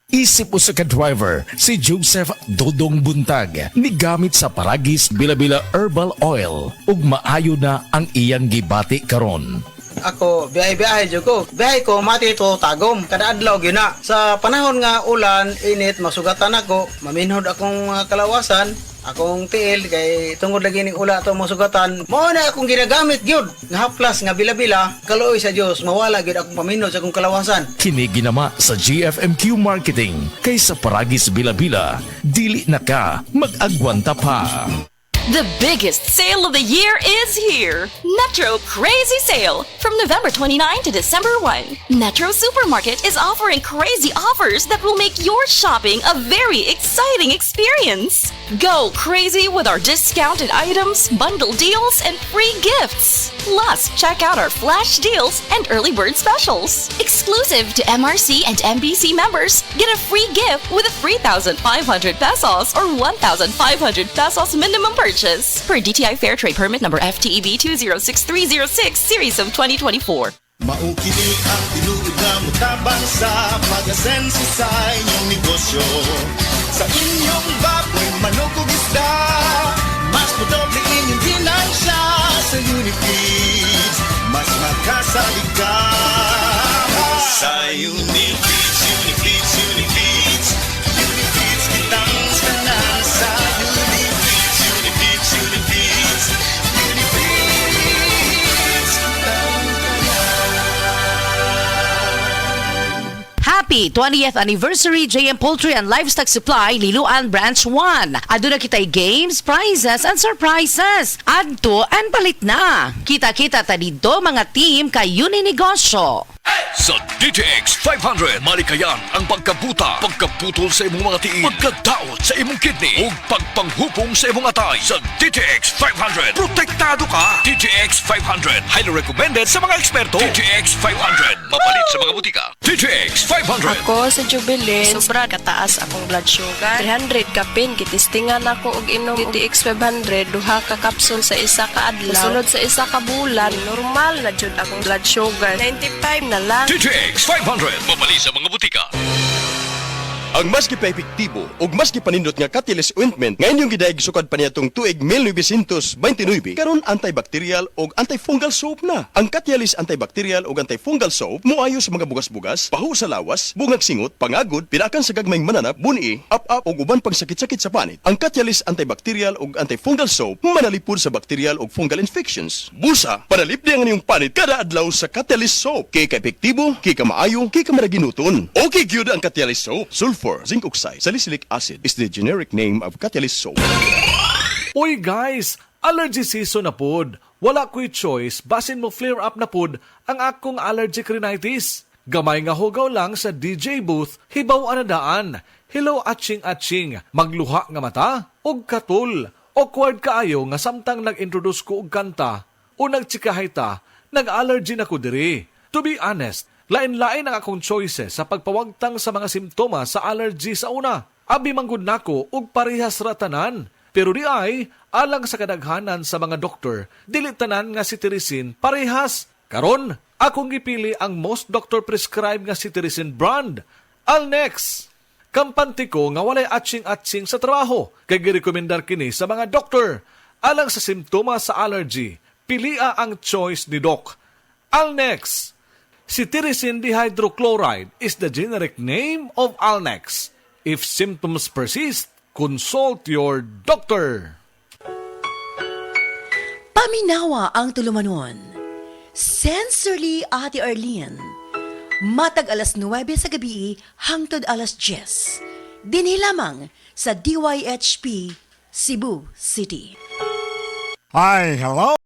Isip usa ka driver si Joseph Dodong Buntag ni gamit sa Paragis Bila-Bila Herbal Oil ug maayo na ang iyang gibati karon. Ako, biyahe-biyahe dyan ko. Biyahe ko, mati ito, tagom. Kada adlaw, gina. Sa panahon nga ulan, init, masugatan ako. Maminhod akong kalawasan. Akong tiil, kay tungod lagi ning ula ito masugatan. Mao na akong ginagamit, gyud. Nga haplas, nga bila-bila. Kaluoy sa Diyos, mawala gyud akong paminhod sa akong kalawasan. Kini ginama sa GFMQ Marketing kay sa Paragis Bila-Bila, dili na ka mag-agwanta pa. The biggest sale of the year is here! Metro Crazy Sale! From November 29 to December 1, Metro Supermarket is offering crazy offers that will make your shopping a very exciting experience. Go crazy with our discounted items, bundle deals, and free gifts. Plus, check out our flash deals and early bird specials. Exclusive to MRC and MBC members, get a free gift with a 3,500 pesos or 1,500 pesos minimum purchase per DTI Fair Trade Permit number FTEB 206306 series of 2024. Maukini ang tinuod na mutabang sa pag-asenso sa inyong negosyo. Sa inyong baboy, manok o isda, mas madoble inyong ginansya sa Unifeeds. Mas makasalig ka sa Unifeeds, Unifeeds, Unifeeds. Unifeeds kitang tanan sa Unifeeds, Unifeeds, Unifeeds. Unifeeds kitang Happy 20th Anniversary JM Poultry and Livestock Supply Liloan Branch 1. Aduna kitay games, prizes, and surprises. Adto and palit na. Kita-kita ta dito mga team kayo ni negosyo. Sa DTX 500, malikayan ang pagkabuta, pagkaputol sa imong mga tiil, pagkadaot sa imong kidney, ug pagpanghupong sa imong atay. Sa DTX 500, protektado ka. DTX 500, highly recommended sa mga eksperto. DTX 500, mapalit sa mga butika. DTX 500. Ako sa Jubilee, sobra kataas akong blood sugar. 300 kapin, kitistingan ako og inom DTX 500, duha ka kapsul sa isa ka adlaw. Sunod sa isa ka bulan, normal na jud akong blood sugar. 95 na lang. DTX 500, mapalit sa mga butika. Ang mas gipaepektibo ug mas gipanindot nga Catalyst Ointment nga inyong gidayeg sukad pa niyatong tuig 1929 karon antibacterial ug antifungal soap na. Ang Catalyst antibacterial ug antifungal soap moayo sa mga bugas-bugas, pahu sa lawas, bungag singot, pangagod, pinakan sa gagmayng mananap, buni, up-up ug uban pang sakit-sakit sa panit. Ang Catalyst antibacterial ug antifungal soap manalipod sa bacterial ug fungal infections. Busa, panalipdi ang inyong panit kada adlaw sa Catalyst soap. Kay ka-epektibo, kay ka maayo, kay ka maraginuton. Okay gyud ang Catalyst soap. Sulfur, zinc oxide, salicylic acid is the generic name of Catalyst soap. Uy guys, allergy season na pod. Wala ko'y choice, basin mo flare up na pod ang akong allergic rhinitis. Gamay nga hugaw lang sa DJ booth, hibaw anadaan. Hello atching-atching, magluha nga mata, og katul. Awkward kaayo nga samtang nag-introduce ko og kanta o nagtsikahay ta, nag-allergy na ko diri. To be honest, lain-lain ang akong choices sa pagpawagtang sa mga simptomas sa allergy sa una. Abi manggod nako og parehas ratanan. Pero di ay, alang sa kadaghanan sa mga doktor, dili tanan nga cetirizine parehas. Karon, akong gipili ang most doctor prescribed nga cetirizine brand, Alnex. Kampante ko nga walay atching-atching sa trabaho, kay girekomendar kini sa mga doktor. Alang sa simptomas sa allergy, pilia ang choice ni Doc. Alnex. Cetirizine dihydrochloride is the generic name of Alnex. If symptoms persist, consult your doctor. Paminawa ang tulumanon. Sensorily Ate Arlene. Matag alas 9 sa gabi hangtod alas 10. Dinhi lamang sa DYHP Cebu City. Hi, hello.